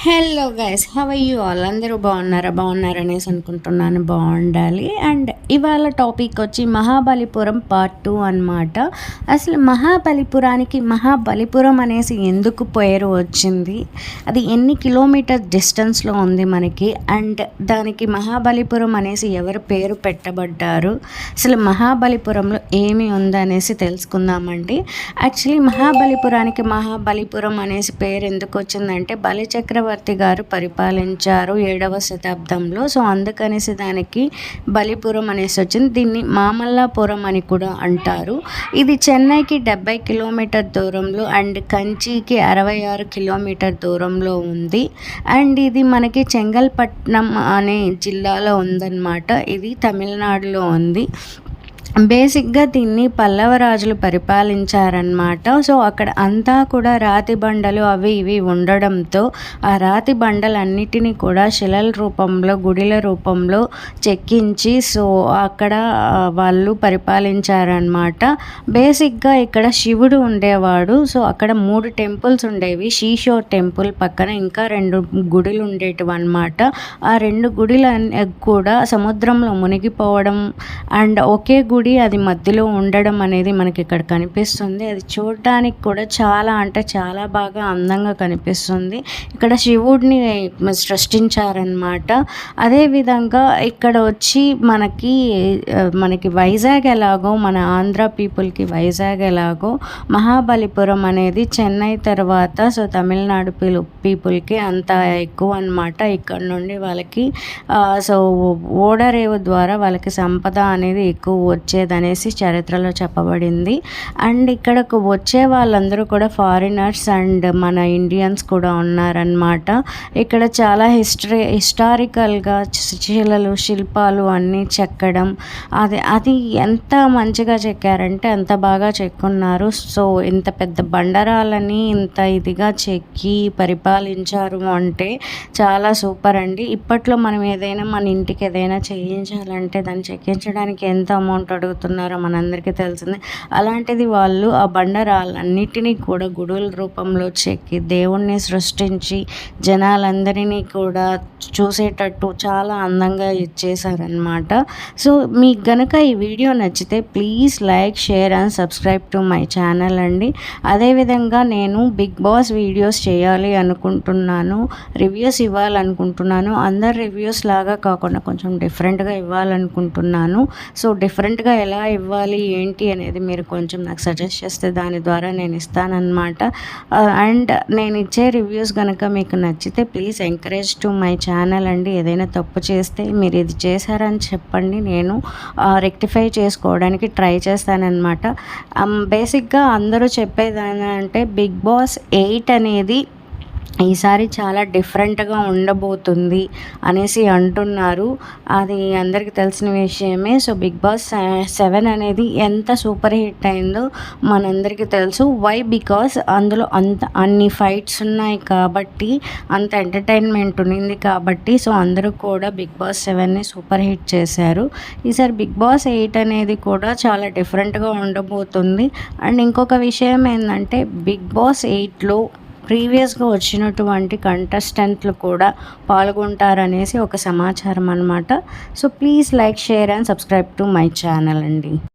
Hello guys, how are you all? అందరూ బాగున్నారనేసి అనుకుంటున్నాను. బాగుండాలి. అండ్ ఇవాళ టాపిక్ వచ్చి మహాబలిపురం పార్ట్ 2 అనమాట. అసలు మహాబలిపురం అనేసి ఎందుకు పేరు వచ్చింది, అది ఎన్ని కిలోమీటర్ డిస్టెన్స్లో ఉంది మనకి, అండ్ దానికి మహాబలిపురం అనేసి ఎవరు పేరు పెట్టబడ్డారు, అసలు మహాబలిపురంలో ఏమి ఉందనేసి తెలుసుకుందామండి. యాక్చువల్లీ మహాబలిపురం అనేసి పేరు ఎందుకు వచ్చిందంటే బలిచక్రవర్తి గారు పరిపాలించారు 7వ శతాబ్దంలో. సో అందుకనేసి దానికి బలిపురం అనేసి వచ్చింది. దీన్ని మామల్లాపురం అని కూడా అంటారు. ఇది చెన్నైకి 70 కిలోమీటర్ దూరంలో అండ్ కంచికి 66 కిలోమీటర్ దూరంలో ఉంది. అండ్ ఇది మనకి చెంగల్పట్నం అనే జిల్లాలో ఉందన్నమాట. ఇది తమిళనాడులో ఉంది. బేసిక్గా దీన్ని పల్లవ రాజులు పరిపాలించారనమాట. సో అక్కడ అంతా కూడా రాతి బండలు అవి ఇవి ఉండడంతో ఆ రాతి బండలన్నిటినీ కూడా శిలల రూపంలో గుడిల రూపంలో చెక్కించి సో అక్కడ వాళ్ళు పరిపాలించారనమాట. బేసిక్గా ఇక్కడ శివుడు ఉండేవాడు. సో అక్కడ 3 టెంపుల్స్ ఉండేవి. షీషోర్ టెంపుల్ పక్కన ఇంకా 2 గుడులు ఉండేటివి అనమాట. ఆ 2 గుడిలు కూడా సముద్రంలో మునిగిపోవడం అండ్ ఒకే గుడి అది మధ్యలో ఉండడం అనేది మనకి ఇక్కడ కనిపిస్తుంది. అది చూడడానికి కూడా చాలా అంటే చాలా బాగా అందంగా కనిపిస్తుంది. ఇక్కడ శివుడిని సృష్టించారనమాట. అదేవిధంగా ఇక్కడ వచ్చి మనకి వైజాగ్ ఎలాగో, మన ఆంధ్ర పీపుల్కి వైజాగ్ ఎలాగో మహాబలిపురం అనేది చెన్నై తర్వాత సో తమిళనాడు పీపుల్కి అంత ఎక్కువ అనమాట. ఇక్కడ నుండి వాళ్ళకి సో ఓడరేవు ద్వారా వాళ్ళకి సంపద అనేది ఎక్కువ వచ్చేదనేసి చరిత్రలో చెప్పబడింది. అండ్ ఇక్కడకు వచ్చే వాళ్ళందరూ కూడా ఫారినర్స్ అండ్ మన ఇండియన్స్ కూడా ఉన్నారనమాట. ఇక్కడ చాలా హిస్టారికల్గా శిల్పాలు అన్నీ చెక్కడం అది ఎంత మంచిగా చెక్కారంటే అంత బాగా చెక్కున్నారు. సో ఇంత పెద్ద బండరాలని ఇంత ఇదిగా చెక్కి పరిపాలించారు అంటే చాలా సూపర్ అండి. ఇప్పట్లో మనం ఏదైనా మన ఇంటికి ఏదైనా చేయించాలంటే దాన్ని చెక్కించడానికి ఎంత అమౌంట్ అడుగుతున్నారో మనందరికీ తెలిసిందే. అలాంటిది వాళ్ళు ఆ బండరాళ్ళన్నిటినీ కూడా గుడుల రూపంలో చెక్కి దేవుణ్ణి సృష్టించి జనాలందరినీ కూడా చూసేటట్టు చాలా అందంగా ఇచ్చేసారనమాట. సో మీకు గనక ఈ వీడియో నచ్చితే please like, share and subscribe to my channel అండి. అదేవిధంగా నేను బిగ్ బాస్ వీడియోస్ చేయాలి అనుకుంటున్నాను, రివ్యూస్ ఇవ్వాలనుకుంటున్నాను. అందరు రివ్యూస్ లాగా కాకుండా కొంచెం డిఫరెంట్గా ఇవ్వాలనుకుంటున్నాను. సో డిఫరెంట్గా ఎలా ఇవ్వాలి ఏంటి అనేది మీరు కొంచెం నాకు సజెస్ట్ చేస్తే దాని ద్వారా నేను ఇస్తానన్నమాట. అండ్ నేను ఇచ్చే రివ్యూస్ కనుక మీకు నచ్చితే please encourage to my channel అండి. ఏదైనా తప్పు చేస్తే మీరు ఇది చేశారని చెప్పండి, నేను రెక్టిఫై చేసుకోవడానికి ట్రై చేస్తానన్నమాట. బేసిక్గా అందరూ చెప్పేది అంటే బిగ్ బాస్ 8 అనేది ఈసారి చాలా డిఫరెంట్గా ఉండబోతుంది అనేసి అంటున్నారు. అది అందరికీ తెలిసిన విషయమే. సో బిగ్ బాస్ 7 అనేది ఎంత సూపర్ హిట్ అయిందో మనందరికీ తెలుసు. వై? బికాస్ అందులో అన్ని ఫైట్స్ ఉన్నాయి కాబట్టి, అంత ఎంటర్టైన్మెంట్ ఉన్నింది కాబట్టి సో అందరూ కూడా బిగ్ బాస్ 7ని సూపర్ హిట్ చేశారు. ఈసారి బిగ్ బాస్ 8 అనేది కూడా చాలా డిఫరెంట్గా ఉండబోతుంది. అండ్ ఇంకొక విషయం ఏంటంటే బిగ్ బాస్ 8లో ప్రీవియస్గా వచ్చినటువంటి కంటెస్టెంట్లు కూడా పాల్గొంటారనేసి ఒక సమాచారం అనమాట. So please like, share and subscribe to my channel అండి.